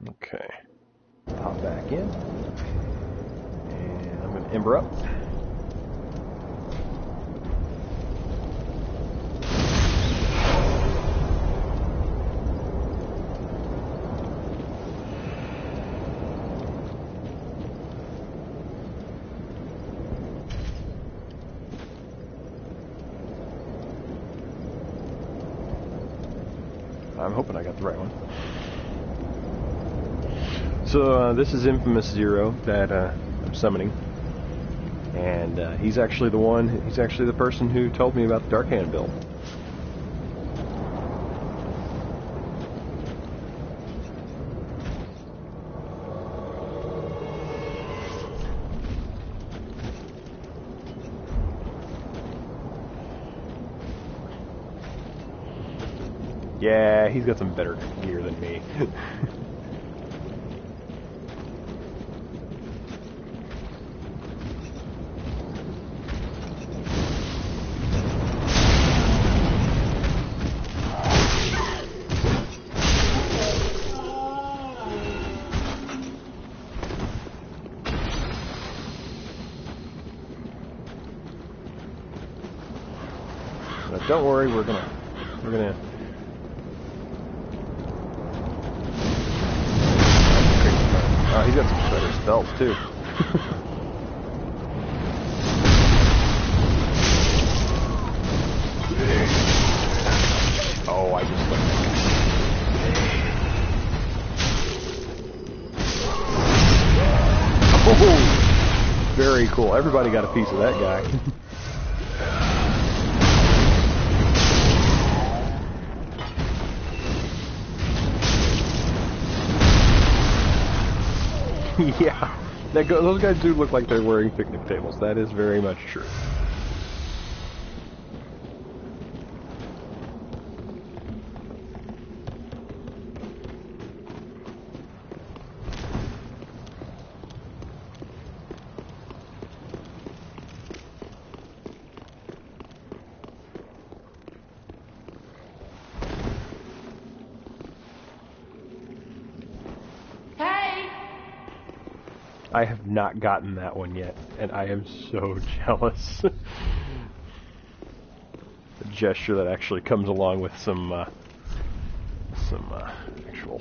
Okay. Pop back in. And I'm going to ember up. I'm hoping I got the right one. So this is Infamous Zero that I'm summoning, and he's actually the person who told me about the Dark Hand build. Yeah, he's got some better gear than me. But don't worry, we're gonna. Oh, he's got some better spells too. Oh, I just like that. Oh, very cool. Everybody got a piece of that guy. Yeah, those guys do look like they're wearing picnic tables. That is very much true. I have not gotten that one yet, and I am so jealous. The gesture that actually comes along with some actual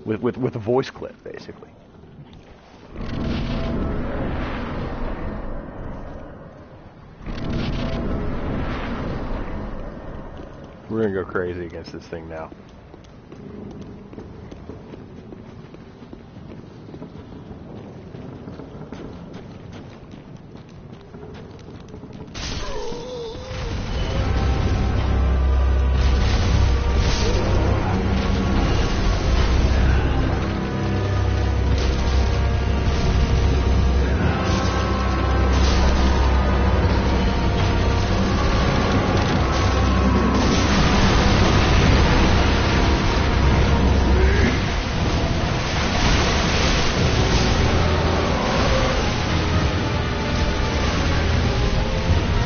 with a voice clip, basically. We're gonna go crazy against this thing now.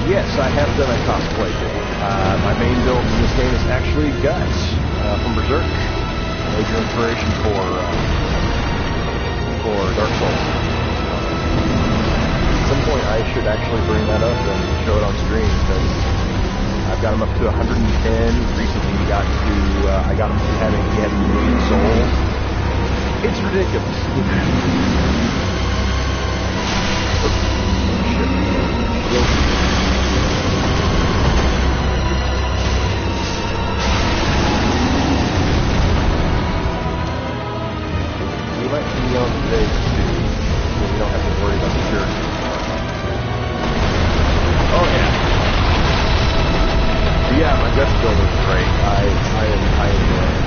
Yes, I have done a cosplay thing. My main build in this game is actually Guts from Berserk. Major inspiration for Dark Souls. At some point I should actually bring that up and show it on stream, because I've got him up to 110. Recently he got to, I got him to having, he had a million souls. It's ridiculous. On today too, so we don't have to worry about the shirt. Oh yeah. But yeah, my guts build is great. I enjoy it.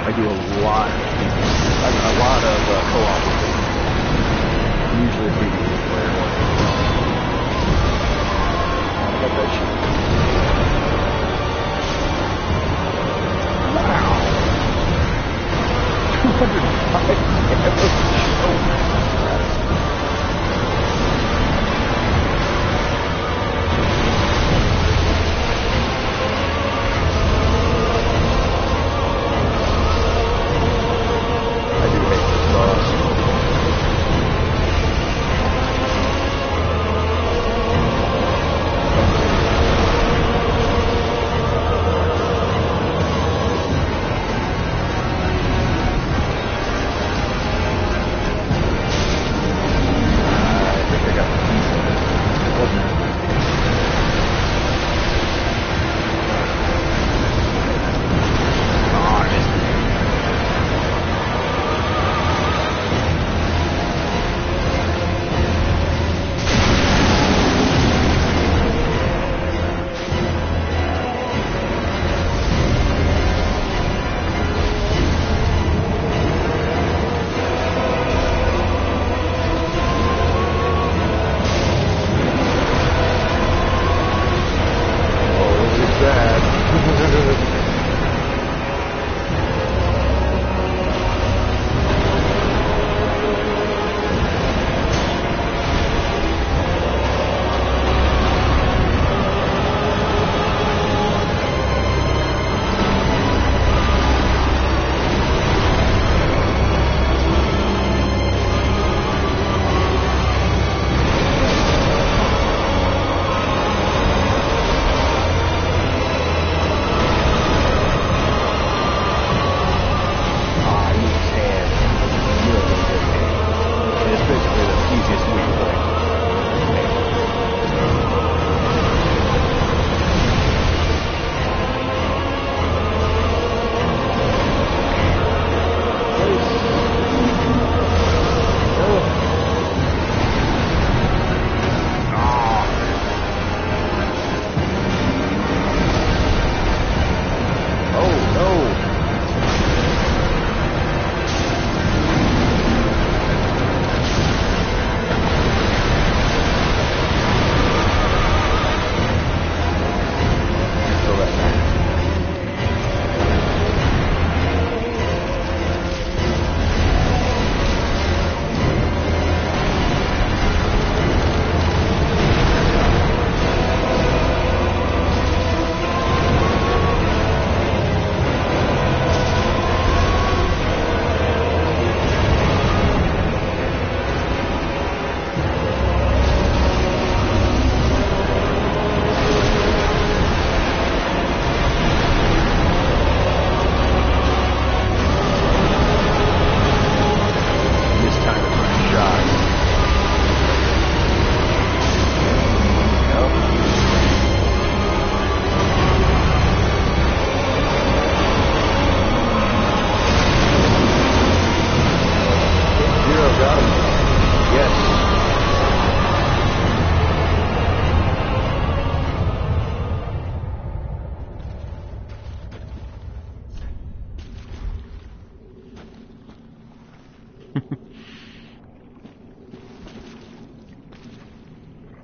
I do a lot of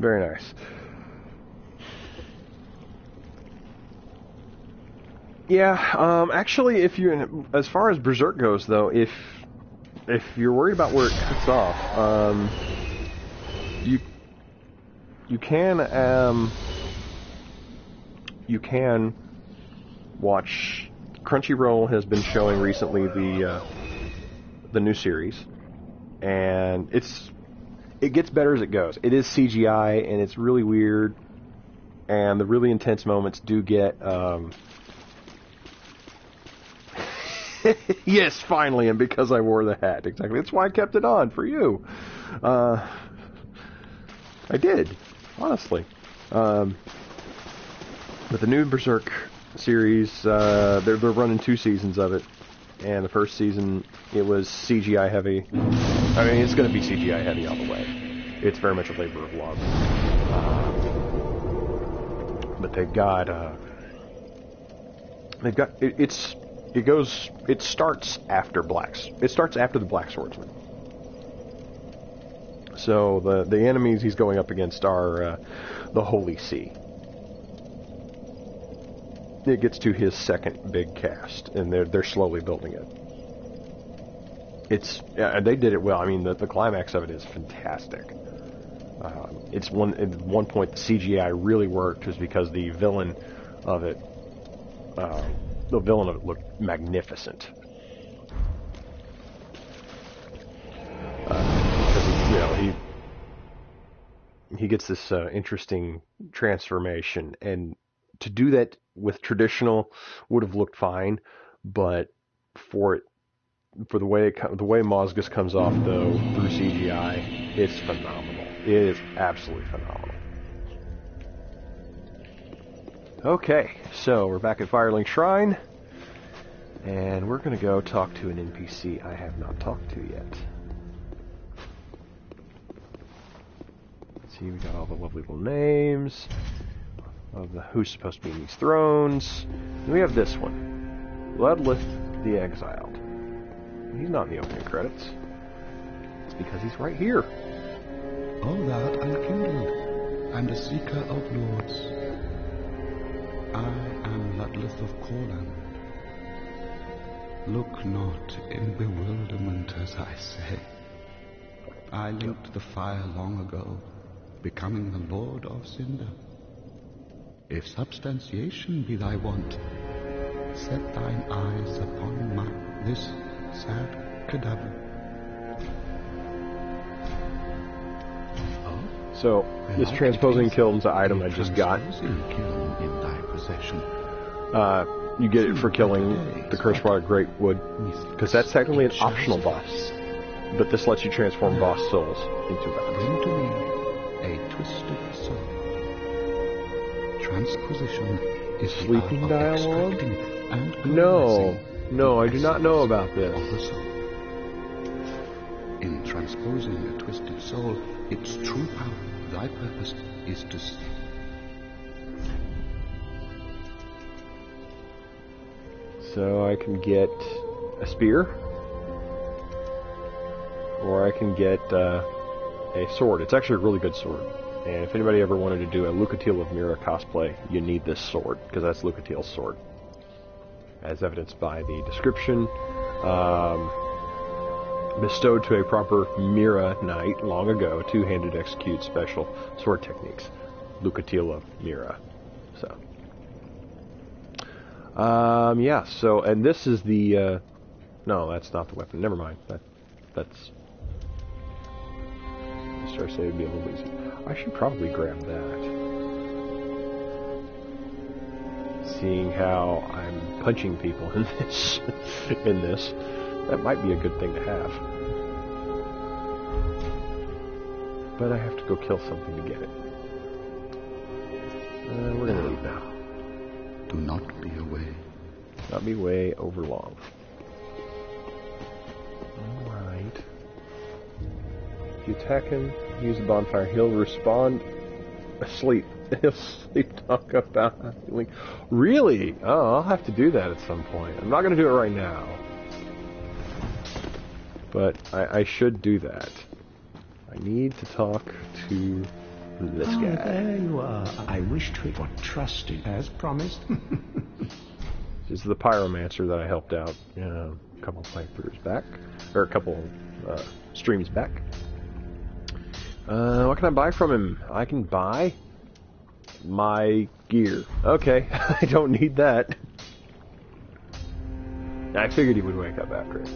Very nice. Yeah, actually, if you, as far as Berserk goes, though, if you're worried about where it cuts off, you can watch. Crunchyroll has been showing recently the new series, and it gets better as it goes. It is CGI, and it's really weird, and the really intense moments do get. Yes, finally, and because I wore the hat, exactly. That's why I kept it on for you. I did, honestly. But the new Berserk series, they're running 2 seasons of it, and the first season it was CGI heavy. I mean, it's going to be CGI heavy all the way. It's very much a labor of love. But they've got it starts after It starts after the Black Swordsman. So the enemies he's going up against are the Holy See. It gets to his second big cast, and they're slowly building it. They did it well. I mean, the climax of it is fantastic. At one point the CGI really worked, was because the villain of it looked magnificent. Because he gets this interesting transformation, and to do that with traditional would have looked fine, but for the way Mozgus comes off though through CGI, it's phenomenal. It is absolutely phenomenal. Okay, so we're back at Firelink Shrine, and we're going to go talk to an NPC I have not talked to yet. Let's see, we got all the lovely little names of who's supposed to be in these thrones. And we have this one, Ludleth the Exiled. He's not in the opening credits. It's because he's right here. O thou unkindled, and a seeker of lords, I am Ludleth of Corland. Look not in bewilderment as I say. I linked the fire long ago, becoming the Lord of Cinder. If substantiation be thy want, set thine eyes upon this sad cadaver. So, this transposing kiln's an item I just got. You get it for killing the Cursed Product Greatwood, because that's technically an optional boss. But this lets you transform boss souls into weapons. Bring to me a twisted soul. Transposition is Sleeping dialogue? And No, I do not know about this. In transposing a twisted soul, its true power, thy purpose, is to see. So I can get a spear, or I can get a sword. It's actually a really good sword. And if anybody ever wanted to do a Lucatiel of Mira cosplay, you need this sword, because that's Lucatiel's sword. As evidenced by the description, bestowed to a proper Mira knight long ago, two-handed execute special sword techniques. Lucatiel of Mira. So. Yeah, so, and this is the, no, that's not the weapon. Never mind. That's... Star say would be a little easy. I should probably grab that. Seeing how I'm punching people in this, that might be a good thing to have. But I have to go kill something to get it. We're gonna leave now. Do not be away. Not be way over long. Alright. If you attack him, use the bonfire, he'll respond asleep. He'll sleep talk about healing. Really? Oh, I'll have to do that at some point. I'm not going to do it right now. But I should do that. I need to talk to This Oh, guy. there you are. I wish to what trusted as promised. This is the pyromancer that I helped out a couple playthroughs back, or a couple streams back. What can I buy from him? I can buy my gear. Okay, I don't need that. I figured he would wake up after it.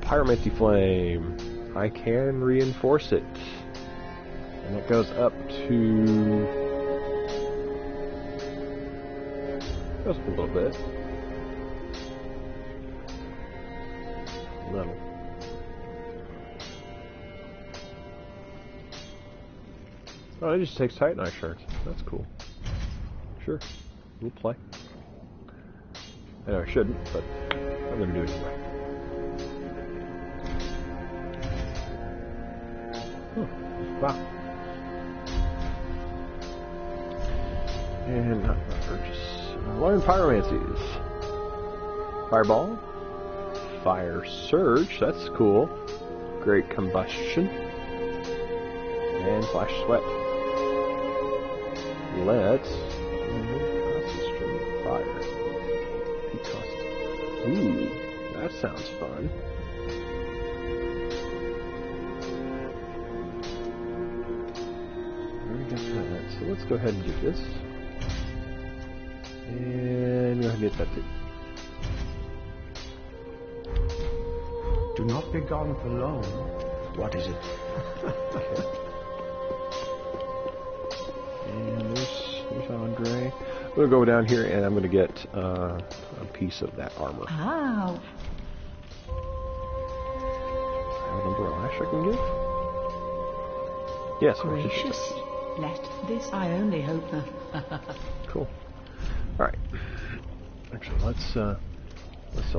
Pyromancy flame. I can reinforce it. And it goes up to... Goes up a little bit. Little. Oh, it just takes Titanite shards. That's cool. Sure. We'll play. I know I shouldn't, but I'm gonna do it anyway. Wow. And not purchase. Learn pyromancies. Fireball. Fire surge. That's cool. Great combustion. And flash sweat. Let's. Concentrate fire. Ooh, that sounds fun. So let's go ahead and get this. And go ahead and get that too. Do not be gone for long. What is it? Okay. And there's Andre. I'm going to go down here and I'm going to get a piece of that armor. Ow. I have an umbrella ash I can give? Yes. Gracious. Let this I only hope. Cool. Alright. Actually, let's sell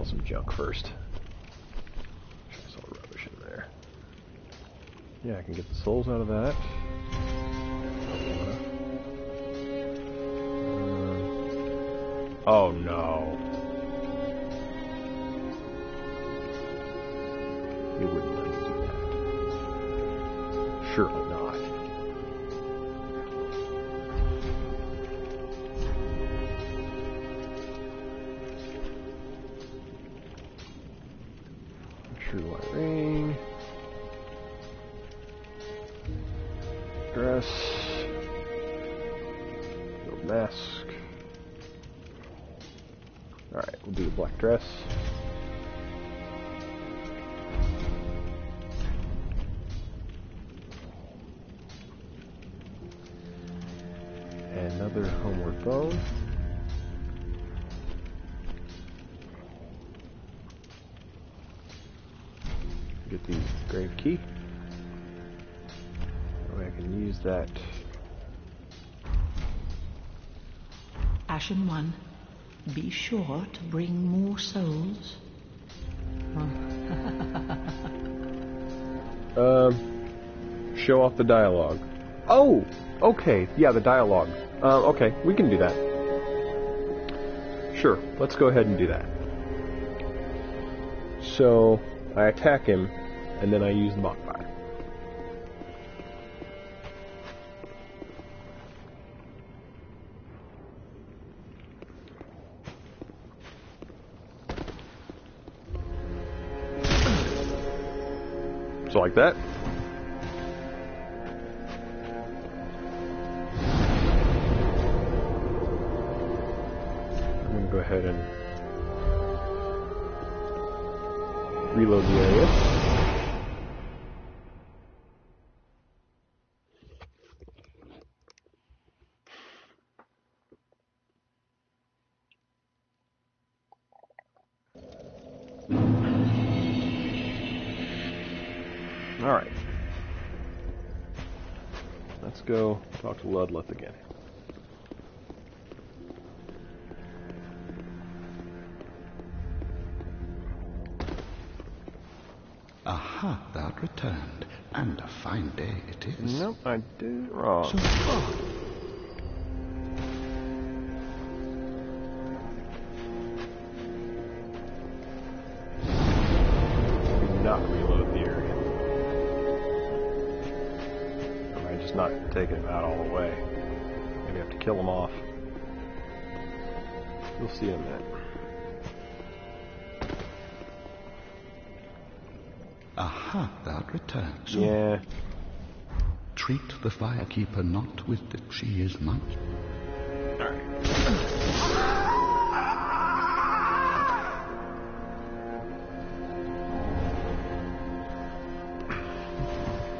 some junk first. There's all the rubbish in there. Yeah, I can get the souls out of that. Oh no. You wouldn't let me do that. Surely not. True white ring. Dress. Gold mask. Alright, we'll do the black dress. Another homeward bone. Get the grave key. That way I can use that. Ashen One, be sure to bring more souls. Show off the dialogue. Oh! Okay, yeah, the dialogue. Okay, we can do that. Sure, let's go ahead and do that. So, I attack him, and then I use the bonfire. So like that. I'm going to go ahead and reload the area. Alright. Let's go talk to Ludleth again. Aha, thou returned, and a fine day it is. Nope, I did it wrong. So far. Do not reload the area. I just not taking him out all the way. Maybe I have to kill him off. You'll see in a minute. Aha, thou returns. So Yeah. treat the firekeeper not with that she is much. Alright.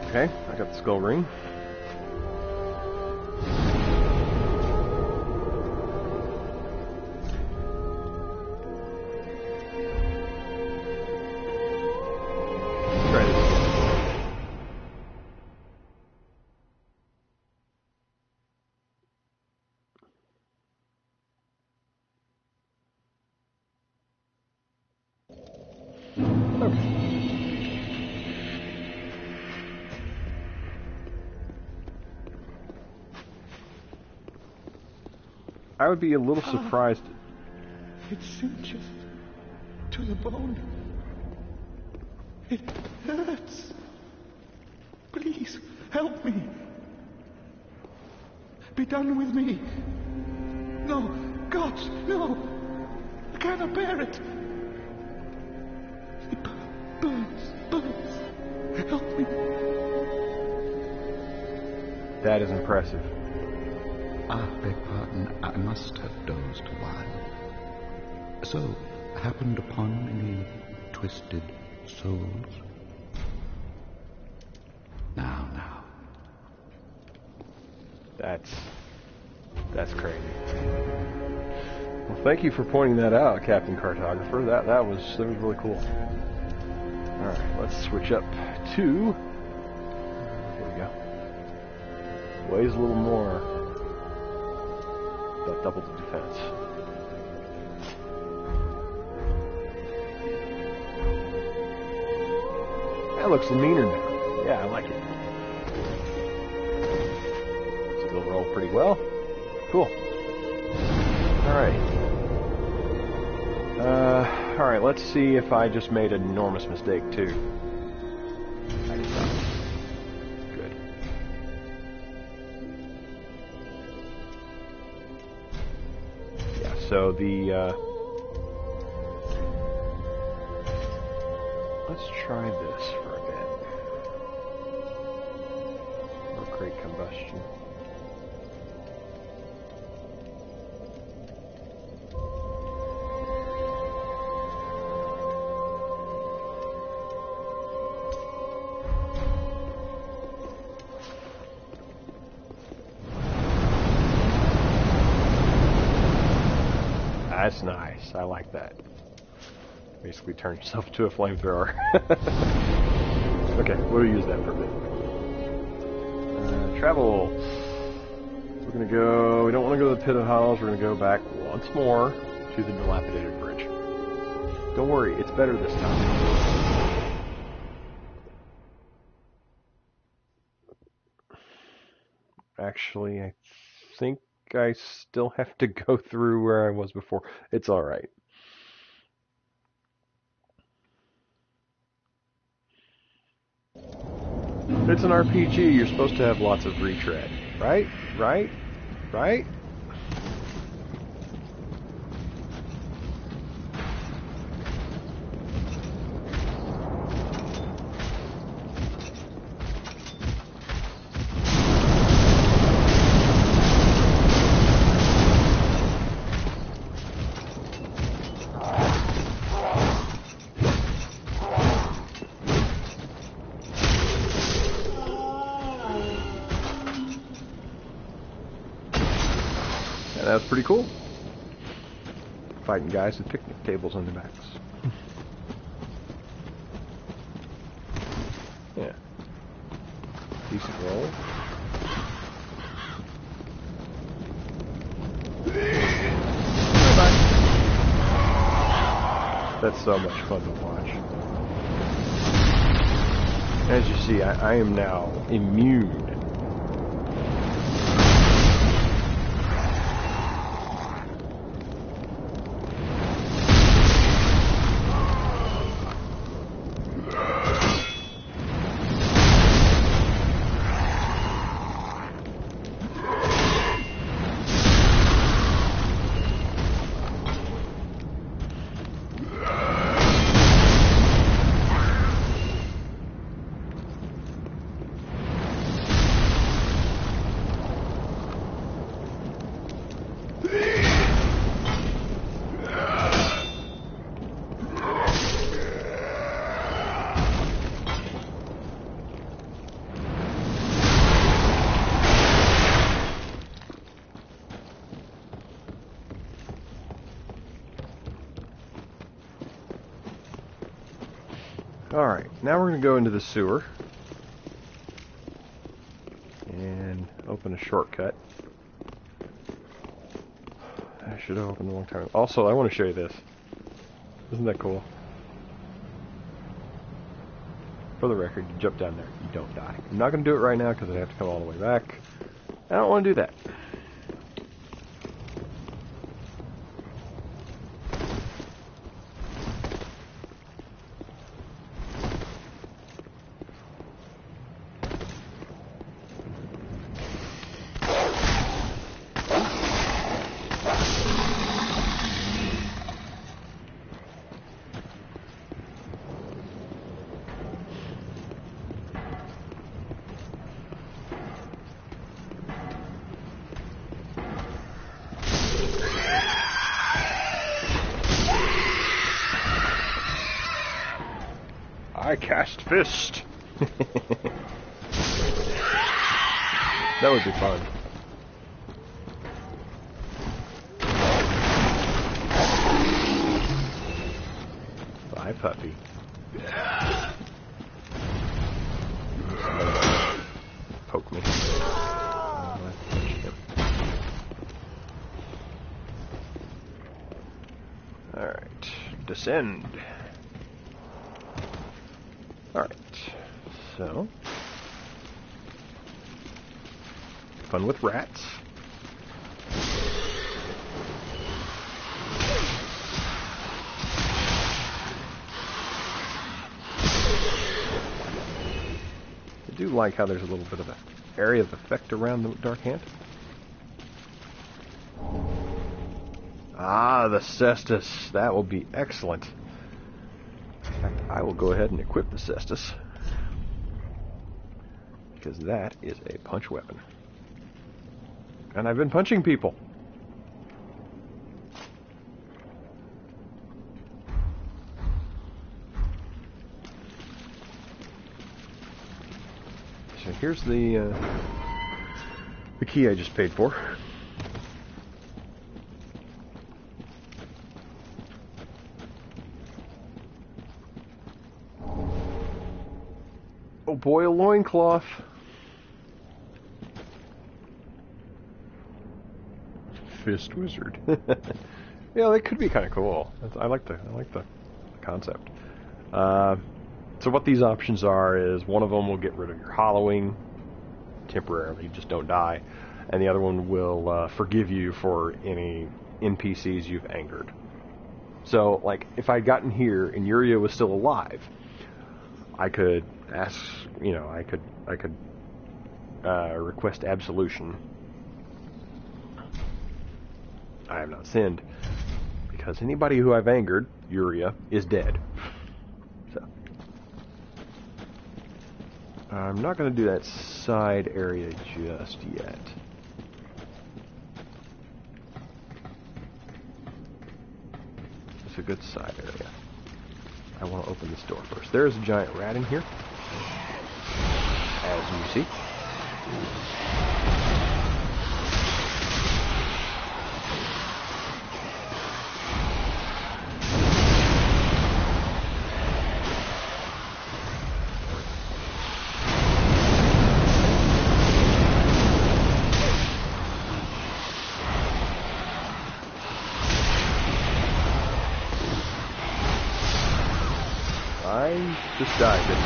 Okay, I got the skull ring. Try this again. Okay. I would be a little surprised. It cinches to the bone. It hurts. Please, help me. Be done with me. No, gods, no. I cannot bear it. It burns. Help me. That is impressive. Beg pardon, I must have dozed a while. So, happened upon any twisted souls? Now. That's crazy. Well, thank you for pointing that out, Captain Cartographer. That was really cool. All right, let's switch up to. Here we go. Weighs a little more. About double the defense. That looks meaner now. Yeah, I like it. Still roll pretty well. Cool. Alright, let's see if I just made an enormous mistake too. I did not. Good. Yeah, so let's try this for a bit. No great combustion. That's nice. I like that. Basically turn yourself into a flamethrower. Okay, we'll use that for a bit. Travel. We're going to go... We don't want to go to the Pit of Hollows. We're going to go back once more to the dilapidated bridge. Don't worry, it's better this time. Actually, I think I still have to go through where I was before. It's alright. It's an RPG. You're supposed to have lots of retread. Right? Right? Right? That was pretty cool. Fighting guys with picnic tables on their backs. Yeah. Decent roll. That's so much fun to watch. As you see, I am now immune. Alright, now we're going to go into the sewer and open a shortcut. I should have opened a long time ago. Also, I want to show you this. Isn't that cool? For the record, you jump down there, you don't die. I'm not going to do it right now because I have to come all the way back. I don't want to do that. I cast fist. That would be fun. Bye, puppy. Poke me. Alright. Descend. Alright, so, fun with rats. I do like how there's a little bit of an area of effect around the Dark Hand. Ah, the cestus. That will be excellent. In fact, I will go ahead and equip the cestus, because that is a punch weapon. And I've been punching people. So here's the key I just paid for. Oh boy, a loincloth. Fist wizard. Yeah, that could be kind of cool. I like the concept. So what these options are is one of them will get rid of your hollowing temporarily, just don't die, and the other one will forgive you for any NPCs you've angered. So, like, if I'd gotten here and Iryatha was still alive, I could ask, you know, I could request absolution. I have not sinned, because anybody who I've angered, Iryatha, is dead. So I'm not going to do that side area just yet. It's a good side area. I want to open this door first. There is a giant rat in here, as you see. I just died, didn't I?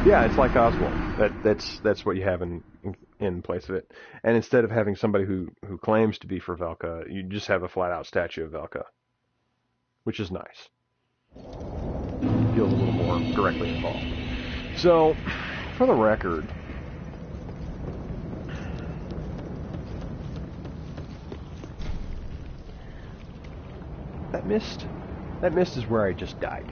Yeah, it's like Oswald. That's what you have in place of it. And instead of having somebody who claims to be for Velka, you just have a flat-out statue of Velka, which is nice. Feels a little more directly involved. So, for the record, that mist is where I just died.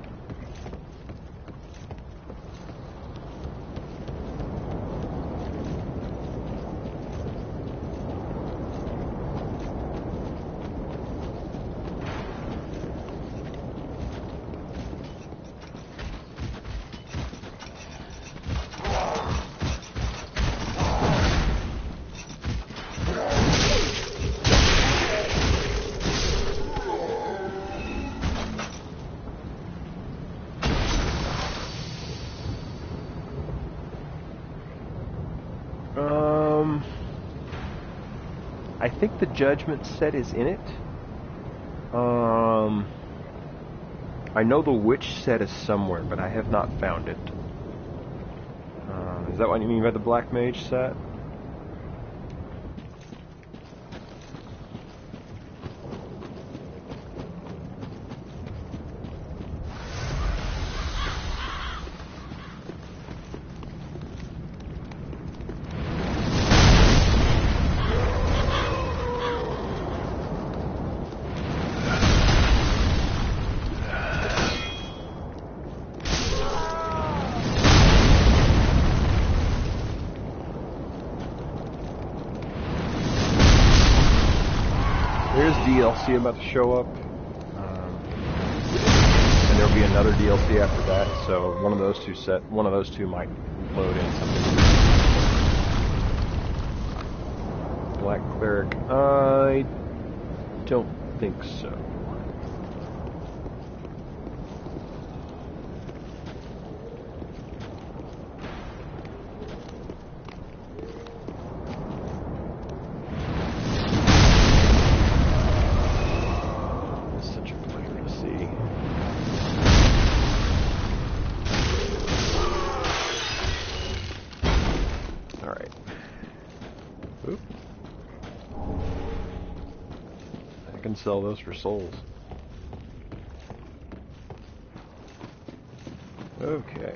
I think the Judgment set is in it. I know the Witch set is somewhere, but I have not found it. Is that what you mean by the Black Mage set? There's DLC about to show up, and there'll be another DLC after that. So one of those two might load in something. Black Cleric, I don't think so. Sell those for souls. Okay.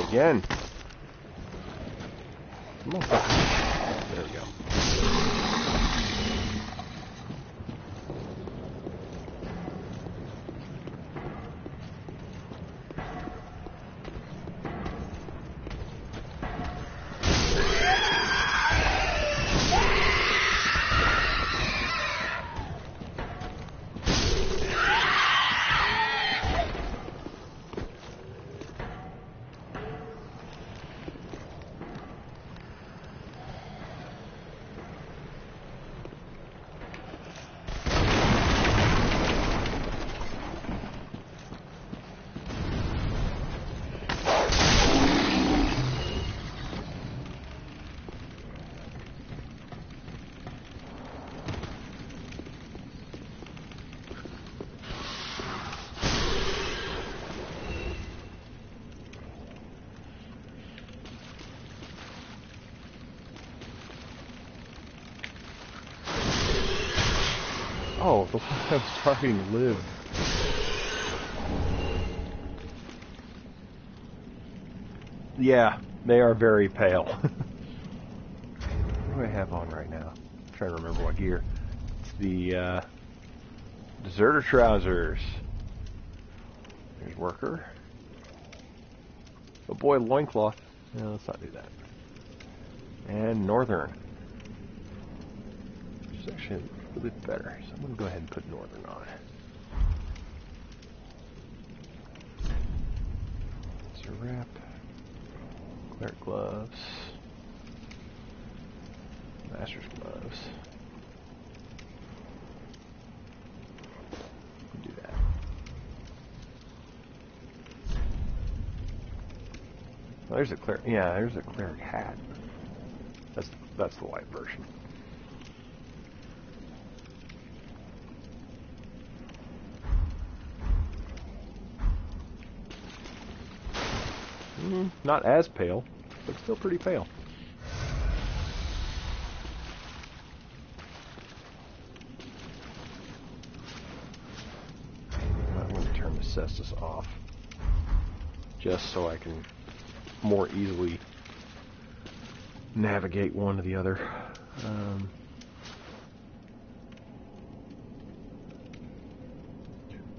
Again. Motherfucker. There we go. Oh, the one I was targeting lived. Yeah, they are very pale. What do I have on right now? I'm trying to remember what gear. It's the Deserter Trousers. There's Worker. Oh boy, Loincloth. No, let's not do that. And Northern. Which is actually a little bit better. So I'm going to go ahead and put Northern on. It's a wrap. Cleric gloves. Master's gloves. Do that. Oh, there's a cleric. Yeah, there's a cleric hat. That's the white version. Not as pale, but still pretty pale. I'm going to turn the cestus off, just so I can more easily navigate one to the other.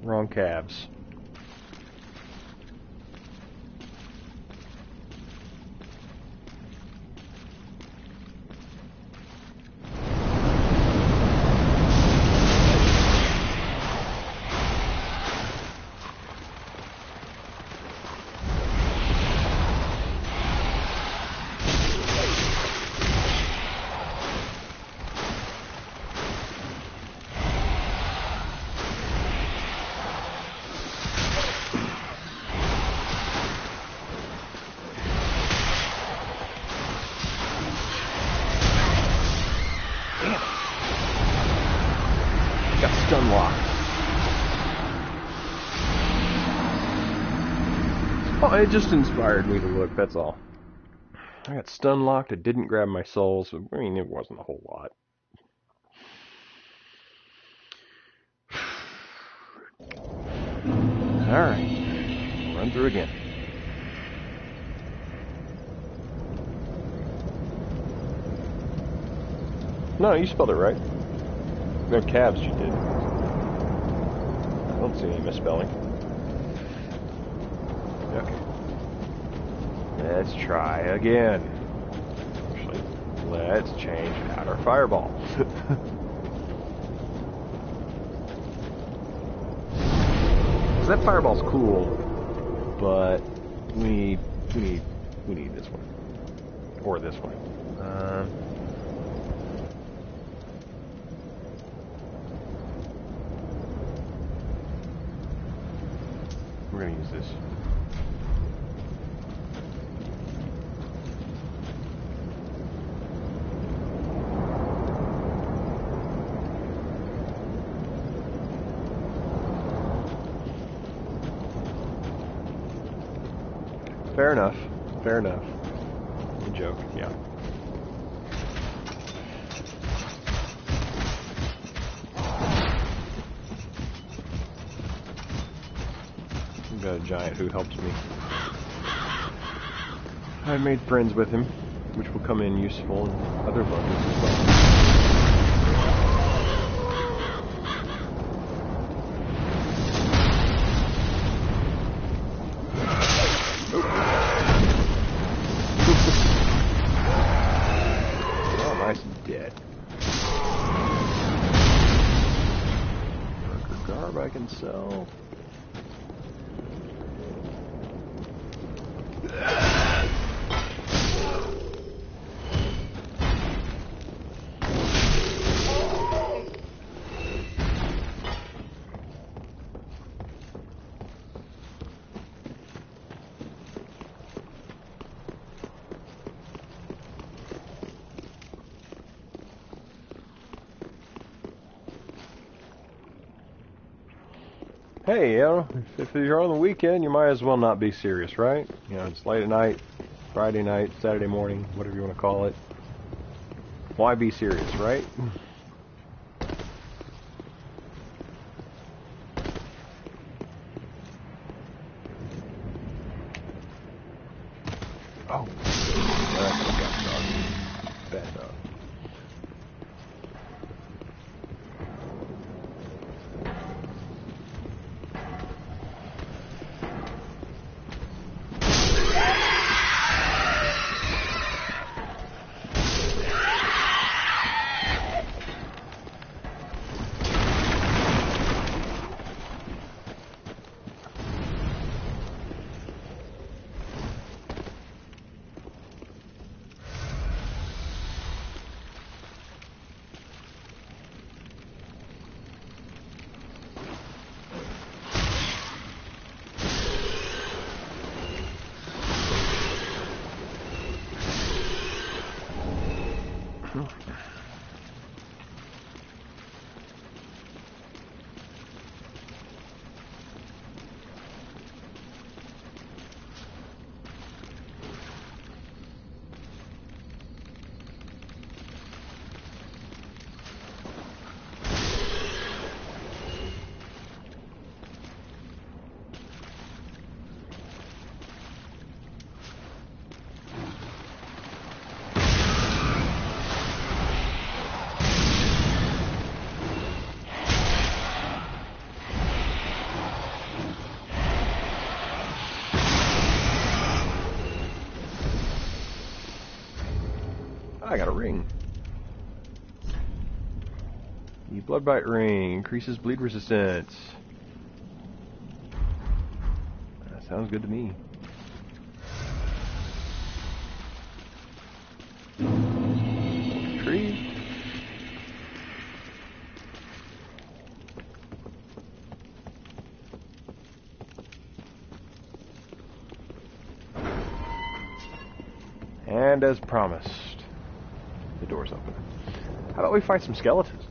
Wrong calves. stun locked. Oh, it just inspired me to look, that's all. I got stun locked, it didn't grab my soul, so I mean, it wasn't a whole lot. Alright, run through again. No, you spelled it right. No calves, you did. I don't see any misspelling. Okay. Let's try again. Actually, let's change out our fireball. That fireball's cool, but we need this one. Or this one. We're gonna use this. Fair enough. Fair enough. A joke, yeah. I've got a giant who helps me. I made friends with him, which will come in useful in other levels as well. Dead. Worker garb I can sell. Hey, you know, if you're on the weekend, you might as well not be serious, right? You know, it's late at night, Friday night, Saturday morning, whatever you want to call it. Why be serious, right? Oh. Bad dog. I got a ring. The blood bite ring increases bleed resistance. That sounds good to me. Tree. And as promised, the door's open. How about we fight some skeletons?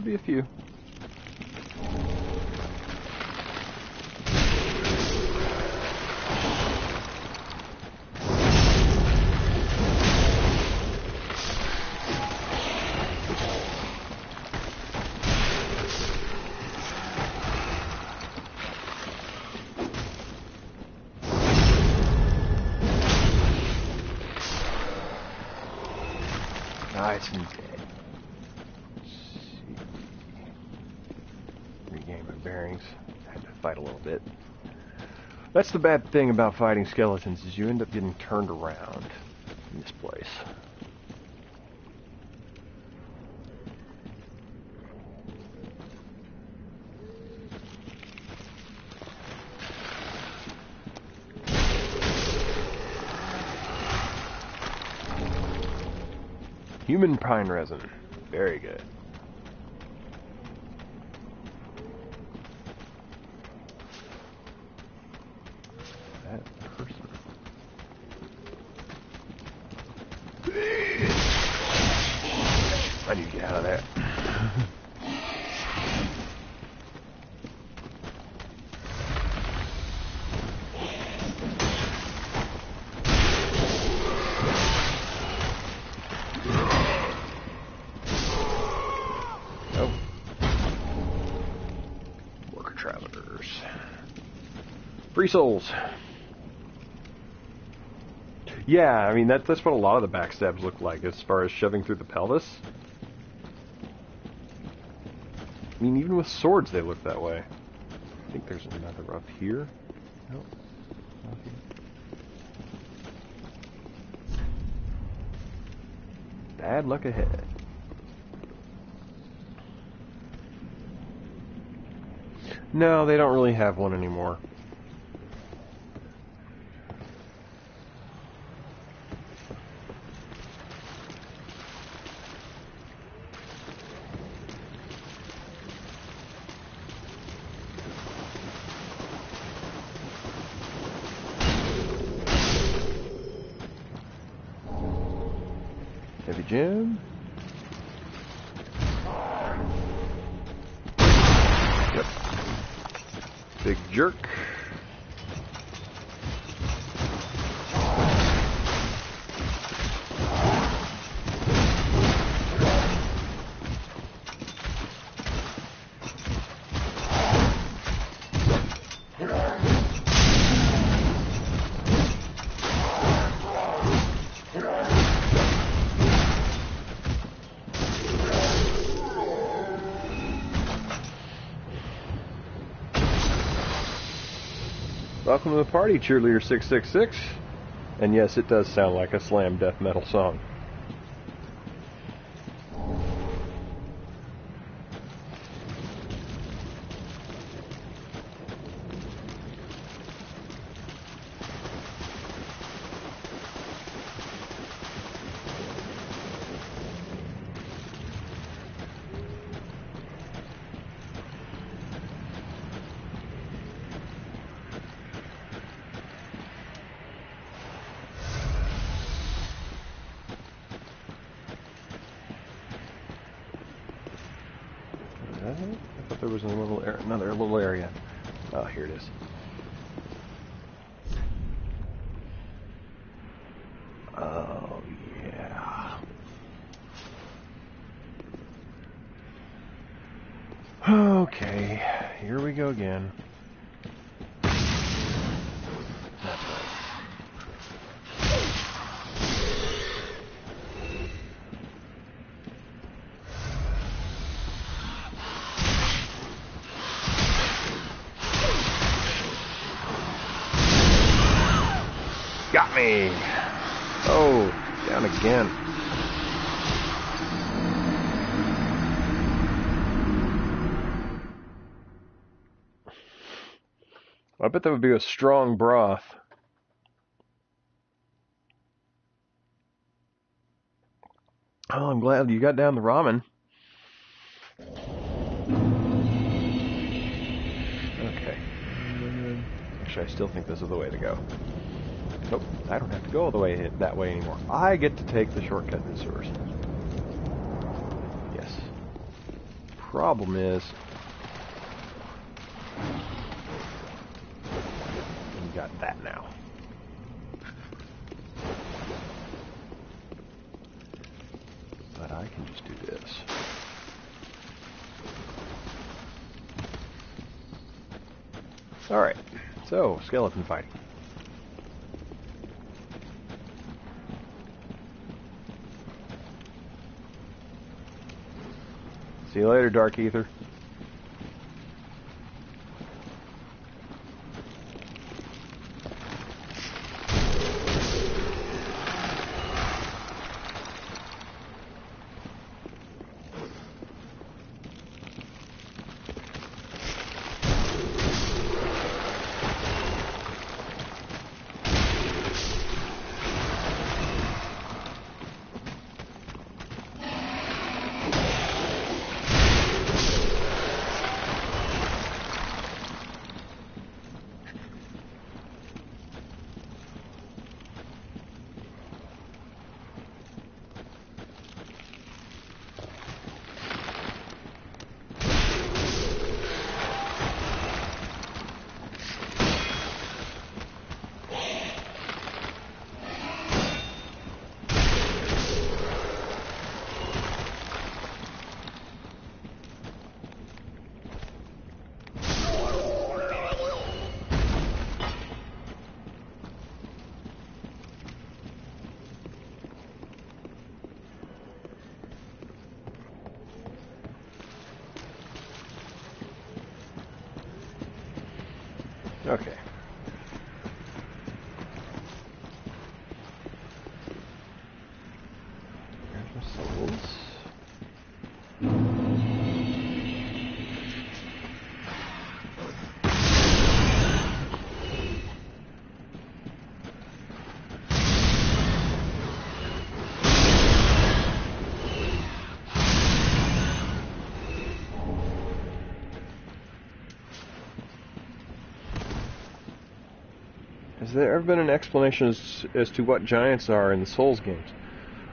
There'll be a few. Nice and dead. Let's see. Regain my bearings. Had to fight a little bit. That's the bad thing about fighting skeletons, is you end up getting turned around in this place. Human pine resin. Very good. That person. I need to get out of there. Free souls. Yeah, I mean, that's what a lot of the backstabs look like as far as shoving through the pelvis. I mean, even with swords they look that way. I think there's another up here. Nope. Not here. Bad luck ahead. No, they don't really have one anymore. Heavy gem. Yep. Big jerk. Welcome to the party, Cheerleader 666. And yes, it does sound like a slam death metal song. I thought there was another little area. Oh, here it is. Oh, yeah. Okay, here we go again. That's right. Got me! Oh, down again. I bet that would be a strong broth. Oh, I'm glad you got down the ramen. Okay. Actually, I still think this is the way to go. Nope, I don't have to go all the way that way anymore. I get to take the shortcut in the sewers. Yes. problem is, you got that now. But I can just do this. Alright, so, skeleton fighting. See you later, Dark Ether. Okay. There's my souls. Has there ever been an explanation as to what giants are in the Souls games?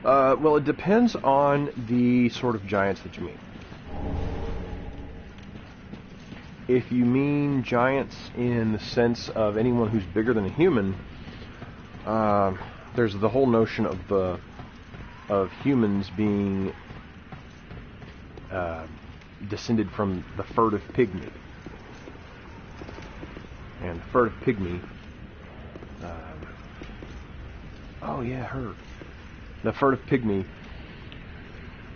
Well, it depends on the sort of giants that you mean. If you mean giants in the sense of anyone who's bigger than a human, there's the whole notion of humans being descended from the furtive pygmy. And the furtive pygmy... oh yeah, her. The furtive pygmy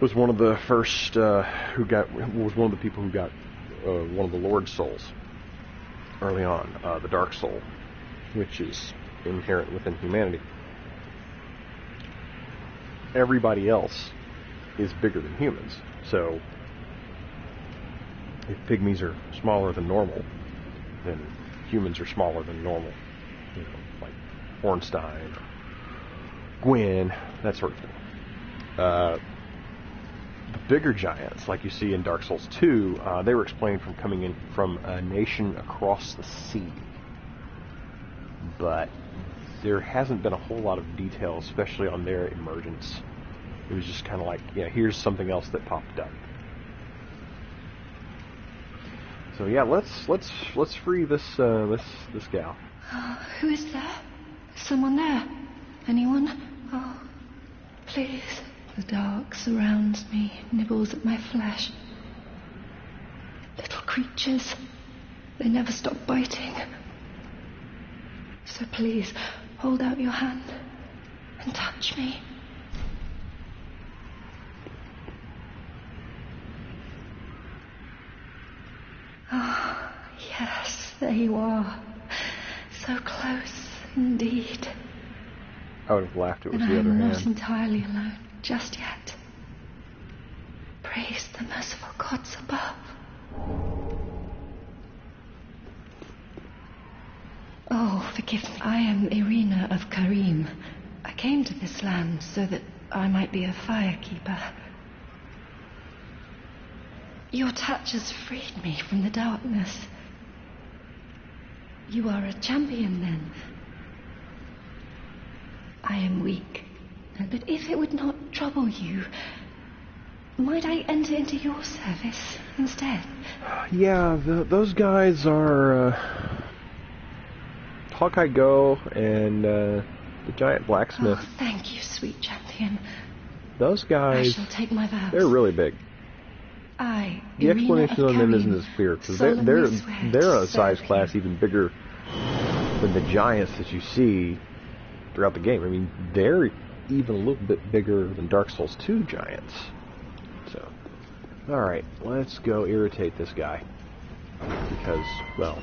was one of the first was one of the people who got one of the Lord's souls early on, the Dark Soul, which is inherent within humanity. Everybody else is bigger than humans, so if pygmies are smaller than normal, then humans are smaller than normal. You know, like Ornstein, or Gwyn, that sort of thing. The bigger giants, like you see in Dark Souls 2, they were explained from coming in from a nation across the sea. But there hasn't been a whole lot of detail, especially on their emergence. It was just kind of like, yeah, here's something else that popped up. So yeah, let's free this this gal. Who is there? Someone there? Anyone? Oh, please. The dark surrounds me, nibbles at my flesh. Little creatures. They never stop biting. So please, hold out your hand and touch me. Ah, oh, yes, there you are. So close, indeed. I would have laughed it was and the I other am hand. not entirely alone, just yet. Praise the merciful gods above. Oh, forgive me. I am Irina of Karim. I came to this land so that I might be a firekeeper. Your touch has freed me from the darkness. You are a champion, then? I am weak, but if it would not trouble you, might I enter into your service instead? Yeah, those guys are Hawkeye Go and the giant blacksmith. Oh, thank you, sweet champion. Those I guys, shall take my vows. they're really big. I, The Iryatha explanation of on them Karim, isn't as clear, because solemnly swear they're to a size serve class you. even bigger than the giants that you see throughout the game. I mean, they're even a little bit bigger than Dark Souls 2 giants. So, alright, let's go irritate this guy. Because, well,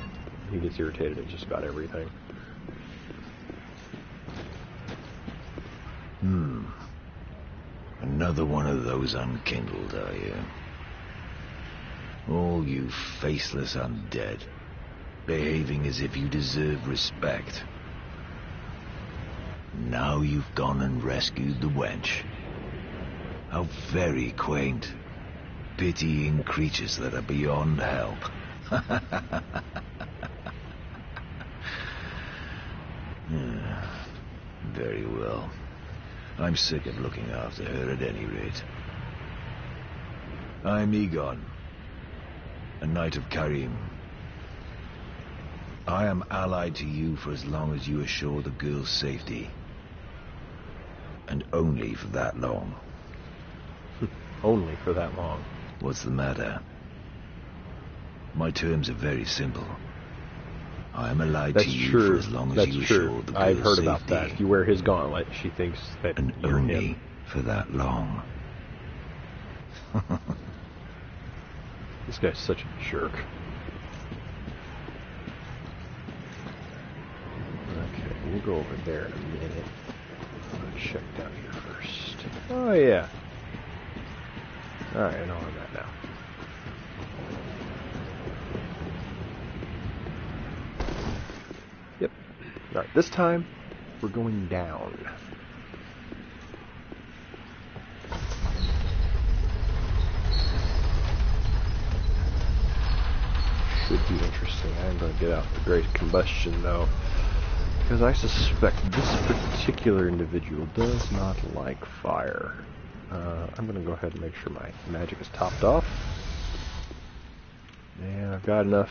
he gets irritated at just about everything. Another one of those unkindled, are you? All you faceless undead, behaving as if you deserve respect. Now you've gone and rescued the wench. How very quaint. Pitying creatures that are beyond help. Very well. I'm sick of looking after her at any rate. I'm Egon, a knight of Karim. I am allied to you for as long as you assure the girl's safety. And only for that long. Only for that long. What's the matter? My terms are very simple. I am allied That's to you true. for as long as That's you true. assure the girl's I've heard safety. about that. If you wear his gauntlet, she thinks that And you're only him. for that long. This guy's such a jerk. Okay, we'll go over there in a minute. I'll check down here first. Oh, yeah. Alright, I know where I'm at now. Yep. Alright, this time, we're going down. Should be interesting. I'm going to get out the Great Combustion, though, because I suspect this particular individual does not like fire. I'm going to go ahead and make sure my magic is topped off. And I've got enough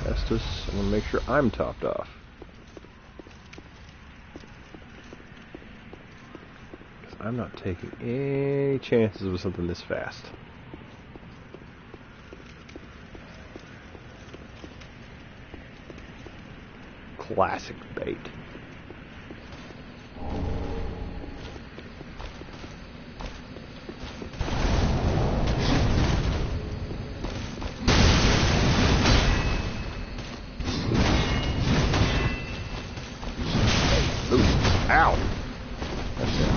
Estus. I'm going to make sure I'm topped off. Because I'm not taking any chances with something this fast. Classic bait. Ooh, ow! That's it.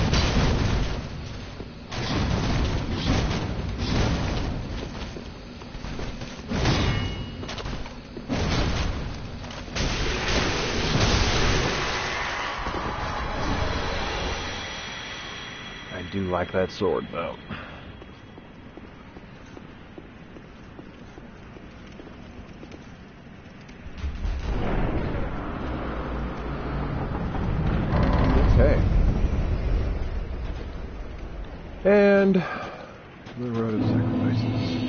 I do like that sword, though. Okay. And the road of sacrifices.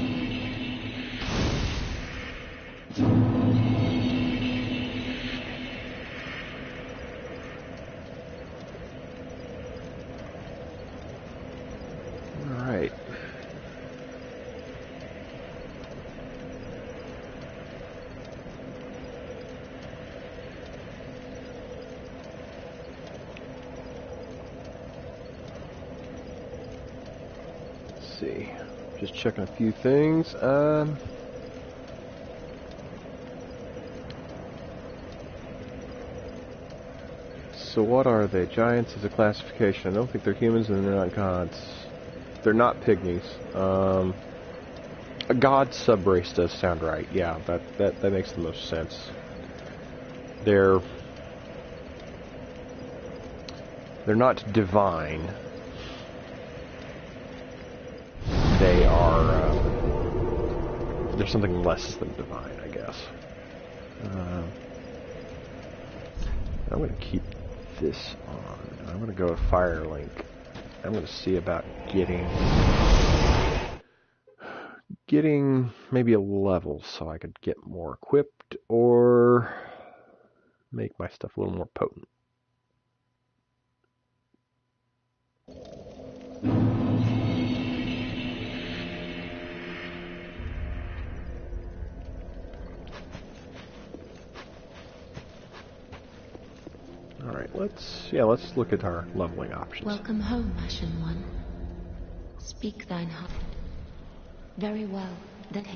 Alright. Let's see. Just checking a few things. So what are they? Giants is a classification. I don't think they're humans and they're not gods. They're not pygmies. A god subrace does sound right. Yeah, that makes the most sense. They're not divine. They are they're something less than divine, I guess. I'm going to keep this on. I'm going to go with Firelink. I'm going to see about getting getting maybe a level so I could get more equipped or make my stuff a little more potent. Alright, let's look at our leveling options. Welcome home, Ashen One. Speak thine heart. Very well, then.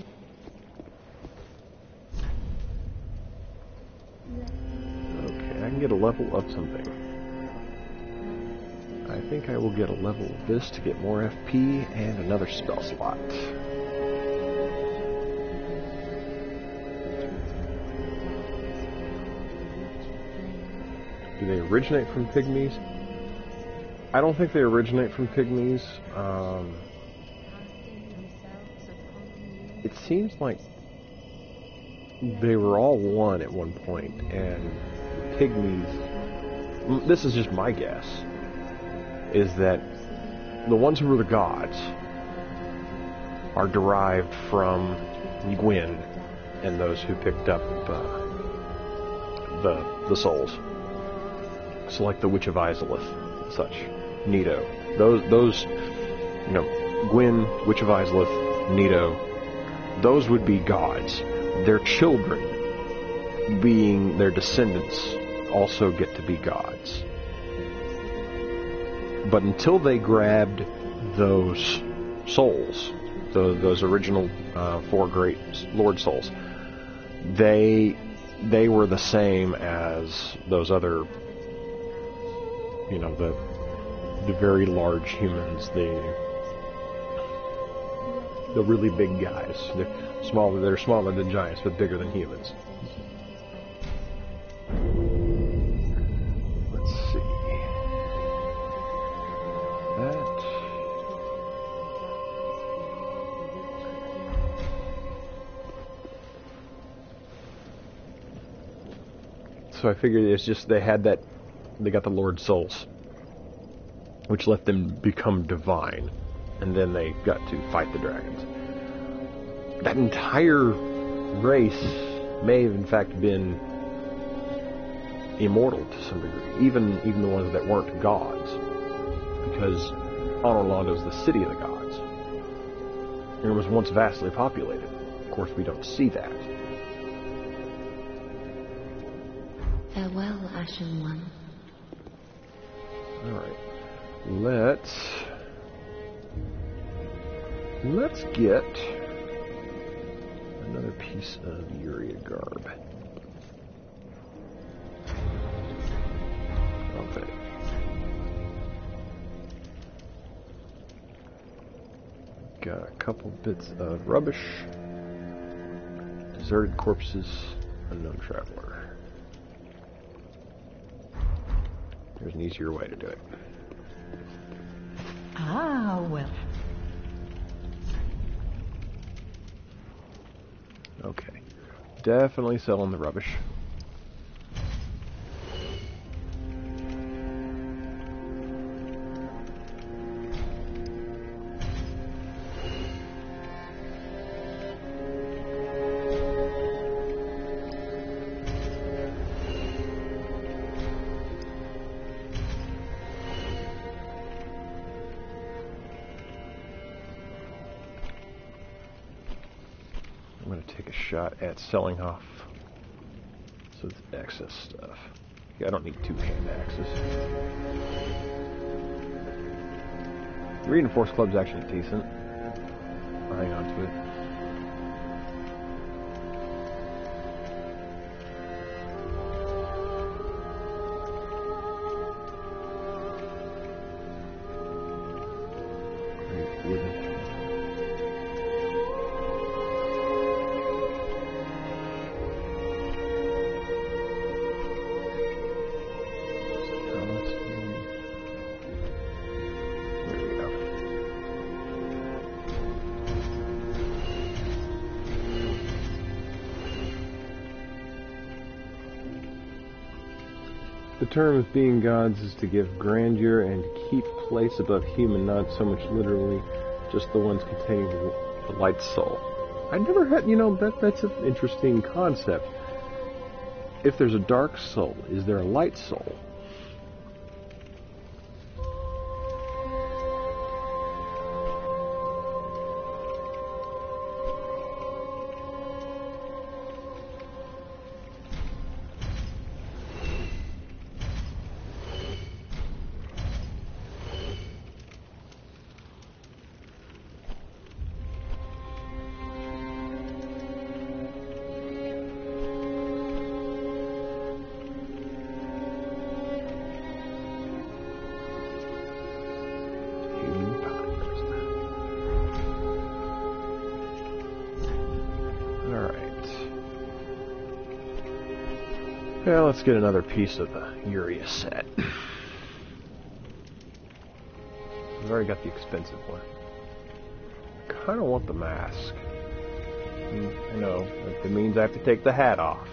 Okay, I can get a level of something. I think I will get a level of this to get more FP and another spell slot. Do they originate from pygmies? I don't think they originate from pygmies. It seems like they were all one at one point, and pygmies, this is just my guess, is that the ones who were the gods are derived from Gwyn and those who picked up the souls. So like the Witch of Izalith and such, Nito. Those, you know, Gwyn, Witch of Izalith, Nito, those would be gods. Their children, being their descendants, also get to be gods. But until they grabbed those souls, those original 4 great Lord souls, they were the same as those other, you know, the very large humans, the really big guys. They're smaller than giants, but bigger than humans. Let's see. That. So I figured it's just they got the Lord Souls, which let them become divine, and then they got to fight the dragons. That entire race may have in fact been immortal to some degree, even the ones that weren't gods, because Honorland is the city of the gods. And it was once vastly populated. Of course, we don't see that. Farewell, Ashen One. Alright. Let's get another piece of Iryatha garb. Okay. Got a couple bits of rubbish. Deserted corpses, unknown traveler. There's an easier way to do it. Ah, well. Okay. Definitely selling the rubbish. I'm going to take a shot at selling off so it's excess stuff. Yeah, I don't need 2 hand axes. The Reinforced Club's actually decent. I'll hang on to it. The term of being gods is to give grandeur and keep place above human, not so much literally, just the ones containing The light soul. I never had, you know, that's an interesting concept. If there's a dark soul, is there a light soul? Well, let's get another piece of the Iryatha set. I've already got the expensive one. Kind of want the mask. I know, it means I have to take the hat off.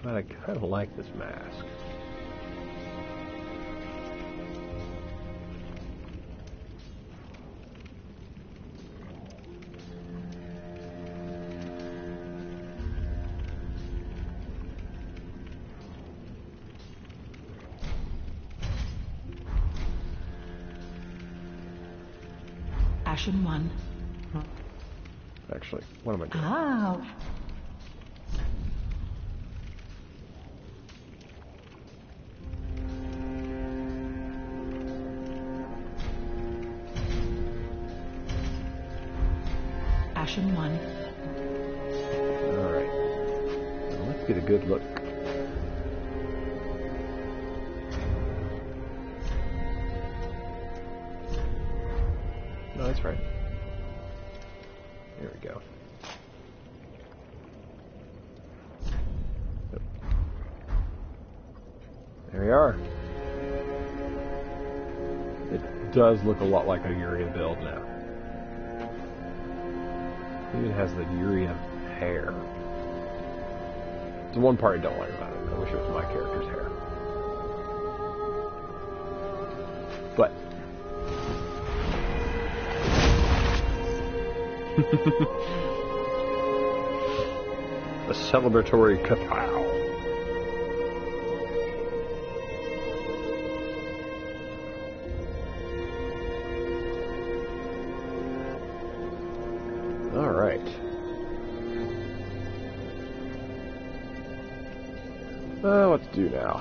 But I kind of like this mask. Ashen one. Actually, what am I doing? Ah. Ashen one. Alright. Well, let's get a good look. No, that's right. There we go. Yep. There we are. It does look a lot like a Iryatha build now. It even has the Iryatha hair. It's the one part I don't like about it. I wish it was my character's hair. But a celebratory kapow. All right. What to do now?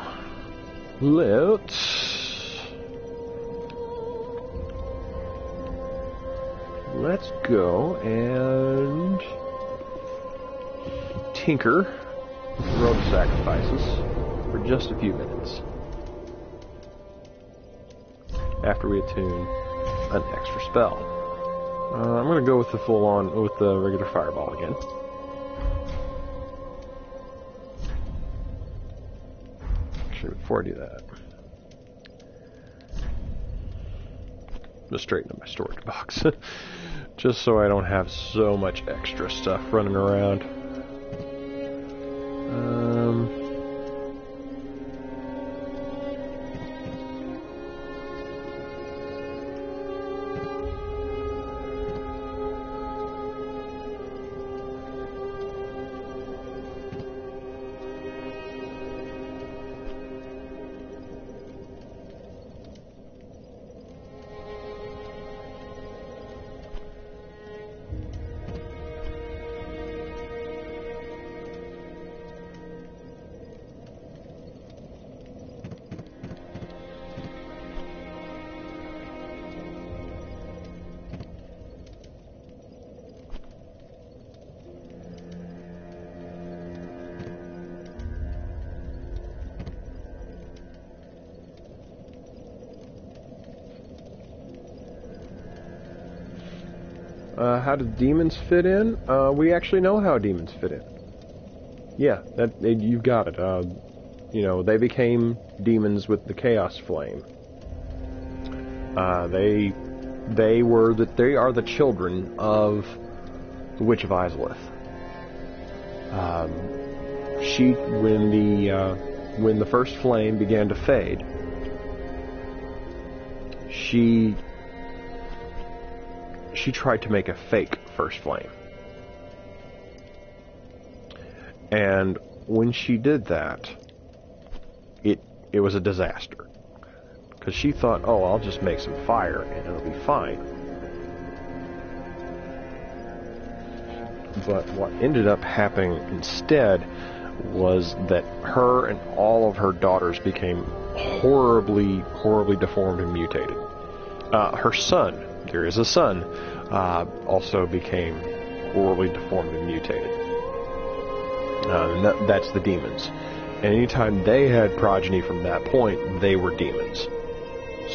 Let's go and tinker with the road of sacrifices for just a few minutes after we attune an extra spell. I'm going to go with the full-on, with the regular fireball again. Actually, before I do that, I'm going to straighten up my storage box. Just so I don't have so much extra stuff running around. How do demons fit in? We actually know how demons fit in. Yeah, you've got it. You know, they became demons with the Chaos Flame. They are the children of the Witch of Izalith. When the first flame began to fade, she tried to make a fake first flame. And when she did that, it was a disaster. Because she thought, oh, I'll just make some fire and it'll be fine. But what ended up happening instead was that her and all of her daughters became horribly, horribly deformed and mutated. Her son, there is a son, also became horribly deformed and mutated. And that's the demons. And anytime they had progeny from that point, they were demons.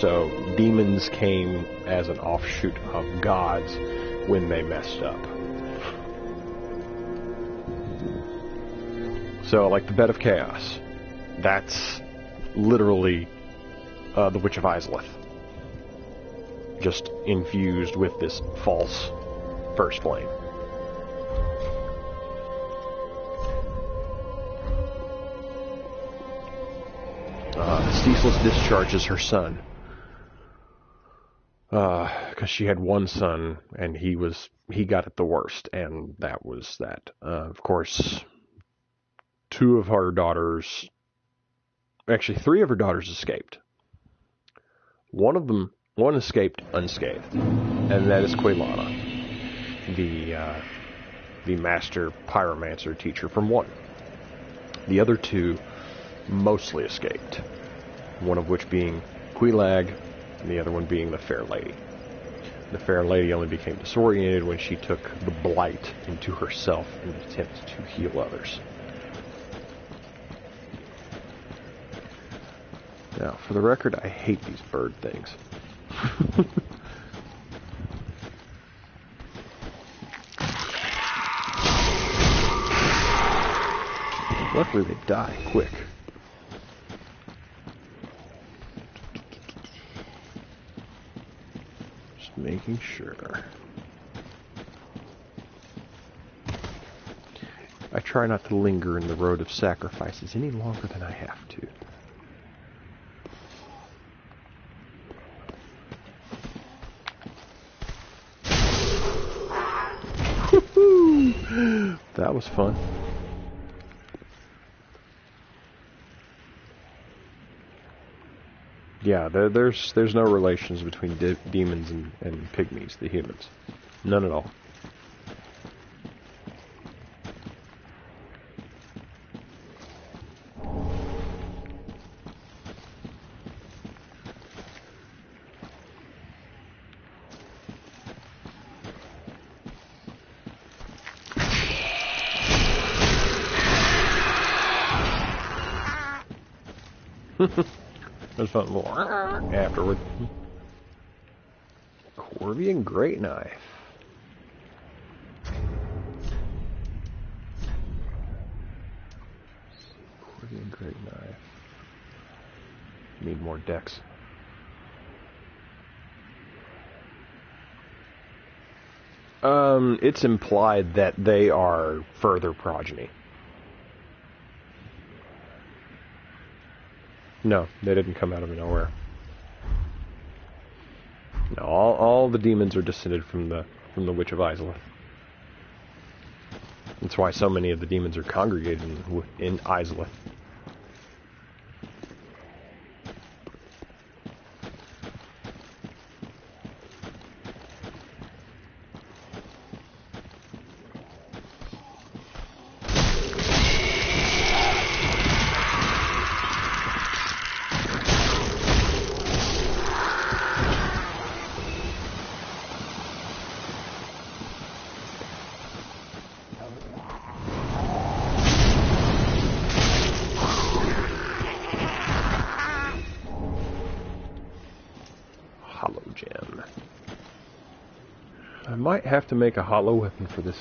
So demons came as an offshoot of gods when they messed up. So, like the Bed of Chaos, that's literally the Witch of Izalith, just infused with this false first flame. Ceaseless discharges her son, because she had one son, and he got it the worst, and that was that. Of course, two of her daughters, actually 3 of her daughters escaped. One escaped unscathed, and that is Quelana, the master pyromancer teacher from 1. The other 2 mostly escaped, one of which being Quelaag, and the other one being the Fair Lady. The Fair Lady only became disoriented when she took the blight into herself in an attempt to heal others. Now, for the record, I hate these bird things. Luckily, they die quick. Just making sure. I try not to linger in the road of sacrifices any longer than I have to. That was fun. Yeah, there's no relations between demons and pygmies, the humans. None at all. There's fun afterward. Corvian Great Knife. Corvian Great Knife. Need more decks. It's implied that they are further progeny. No, they didn't come out of nowhere. No, all the demons are descended from the Witch of Izalith. That's why so many of the demons are congregated in Izalith. I might have to make a hollow weapon for this.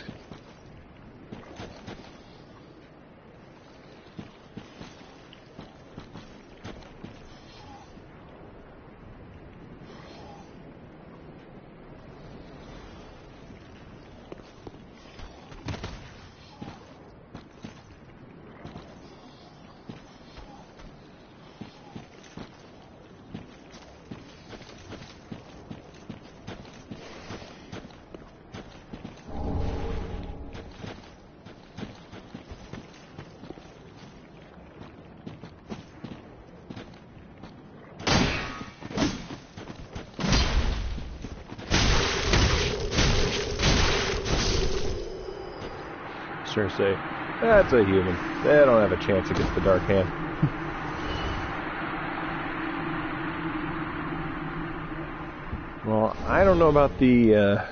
Sure say, that's a human. They don't have a chance against the Dark Hand. Well, I don't know about the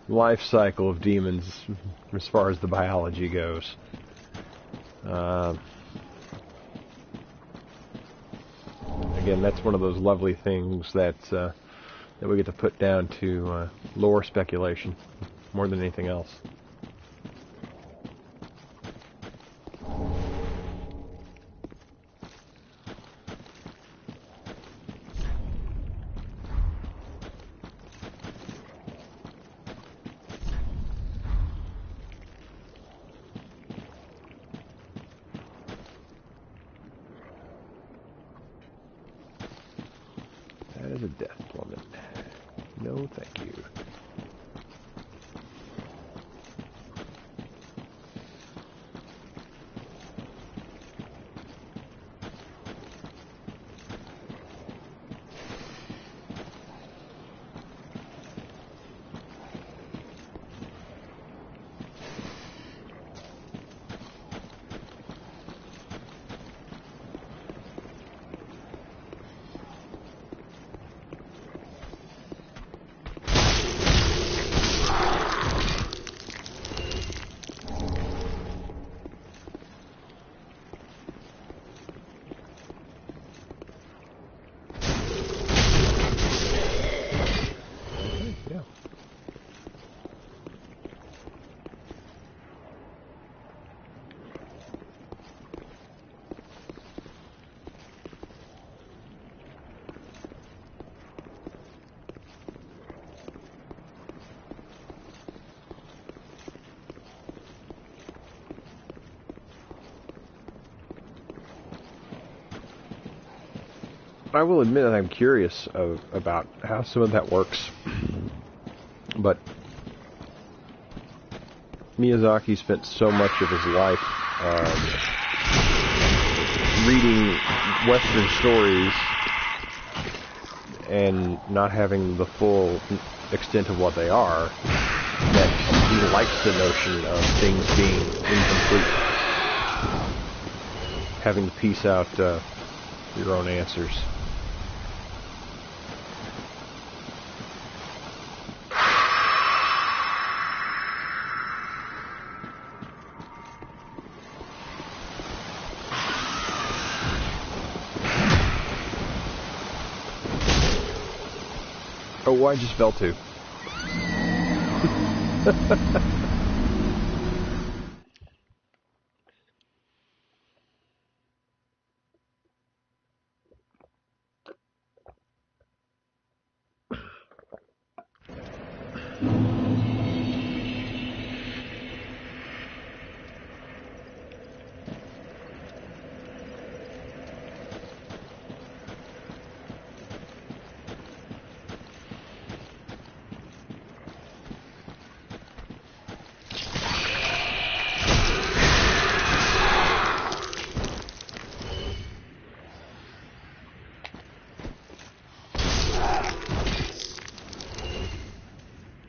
life cycle of demons as far as the biology goes. Again, that's one of those lovely things that we get to put down to lore speculation more than anything else. That is a death plummet. No, thank you. I will admit that I'm curious about how some of that works, but Miyazaki spent so much of his life reading Western stories and not having the full extent of what they are, that he likes the notion of things being incomplete, having to piece out your own answers. Oh, why'd you spell two?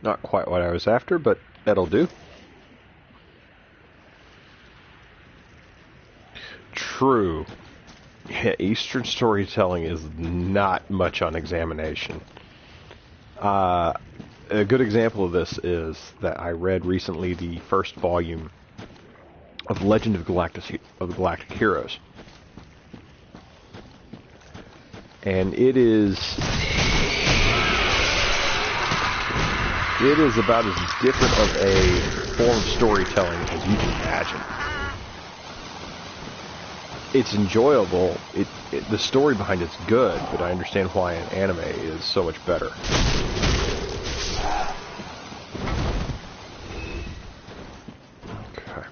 Not quite what I was after, but that'll do. True. Yeah, Eastern storytelling is not much on examination. A good example of this is that I read recently the first volume of Legend of the Galactic Heroes. And it is about as different of a form of storytelling as you can imagine. It's enjoyable. The story behind it's good, but I understand why an anime is so much better. Okay.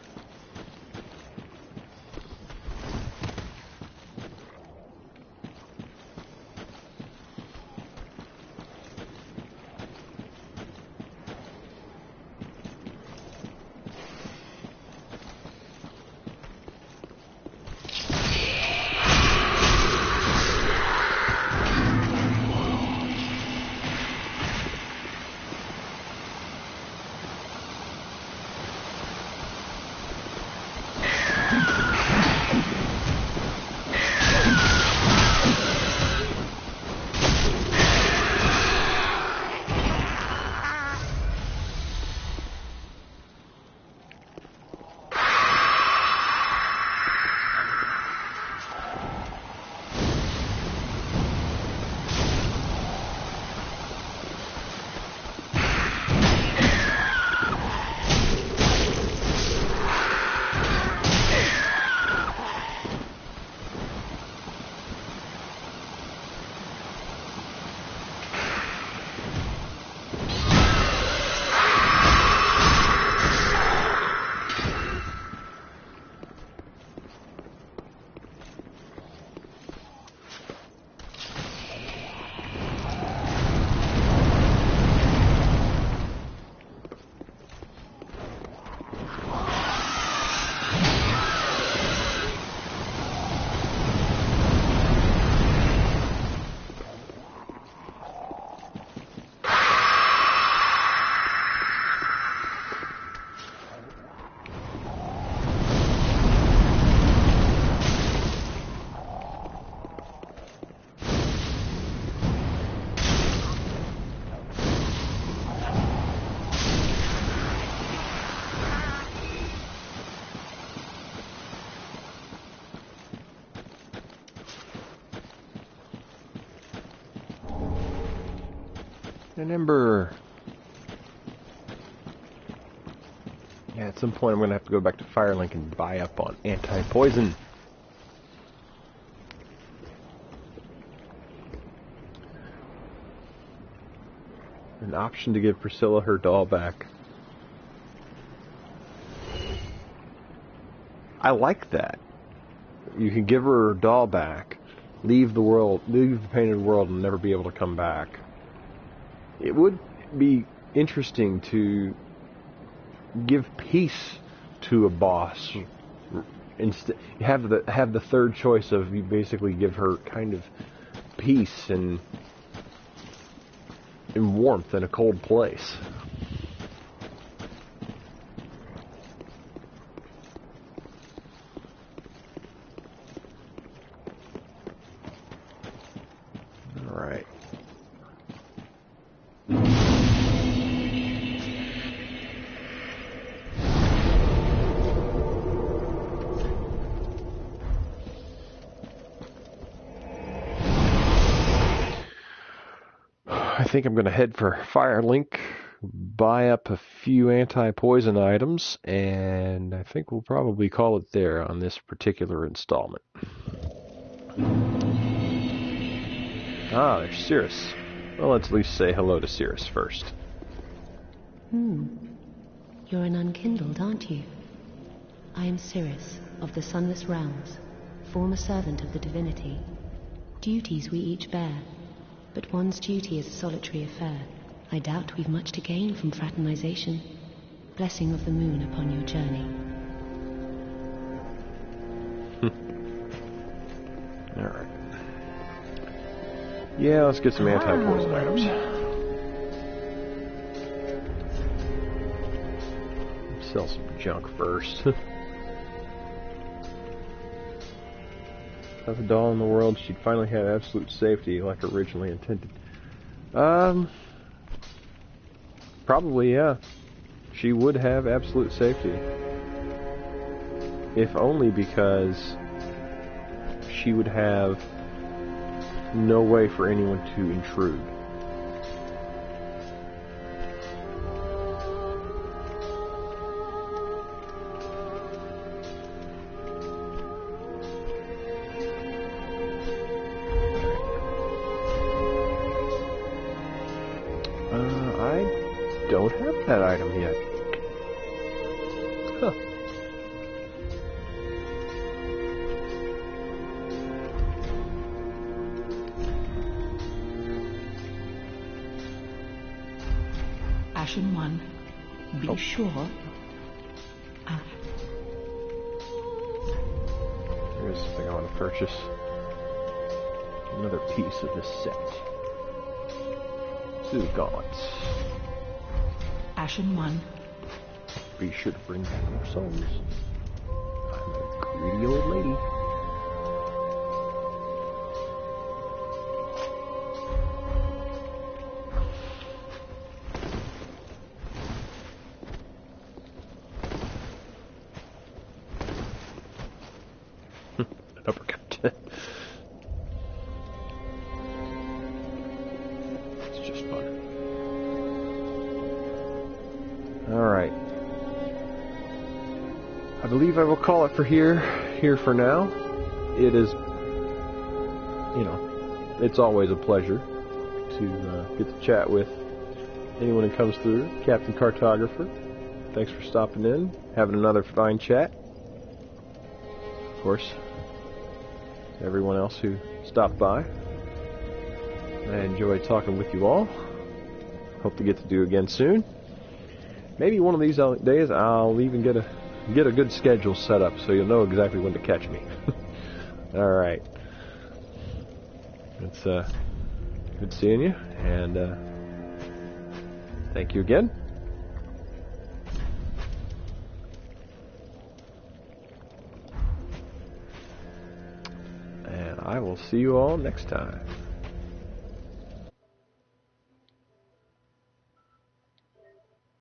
An ember. Yeah, at some point I'm going to have to go back to Firelink and buy up on anti-poison. An option to give Priscilla her doll back. I like that. You can give her her doll back, leave the painted world, and never be able to come back. It would be interesting to give peace to a boss. Instead, have the third choice of you basically give her kind of peace and warmth in a cold place. All right. I think I'm going to head for Firelink, buy up a few anti-poison items, and I think we'll probably call it there on this particular installment. Ah, there's Cirrus. Well, let's at least say hello to Cirrus first. You're an unkindled, aren't you? I am Cirrus, of the Sunless Realms, former servant of the divinity. Duties we each bear, but one's duty is a solitary affair. I doubt we've much to gain from fraternization. Blessing of the moon upon your journey. Alright. Yeah, let's get some anti-poison items. Sell some junk first. Have a doll in the world, she'd finally have absolute safety like originally intended. Probably, yeah. She would have absolute safety. If only because she would have no way for anyone to intrude. I don't have that item yet. Huh. Ashen One, be sure. Here's something I want to purchase. Another piece of this set. Two gauntlets. Ashen One, Be sure to bring back more souls. I'm a greedy old lady. Uppercut. It's just fun. Alright. I believe I will call it for here for now. It is, it's always a pleasure to get to chat with anyone who comes through. Captain Cartographer, thanks for stopping in, having another fine chat. Of course, everyone else who stopped by. I enjoyed talking with you all. Hope to get to do again soon. Maybe one of these days I'll even get a good schedule set up so you'll know exactly when to catch me. Alright. It's good seeing you, and thank you again. And I will see you all next time.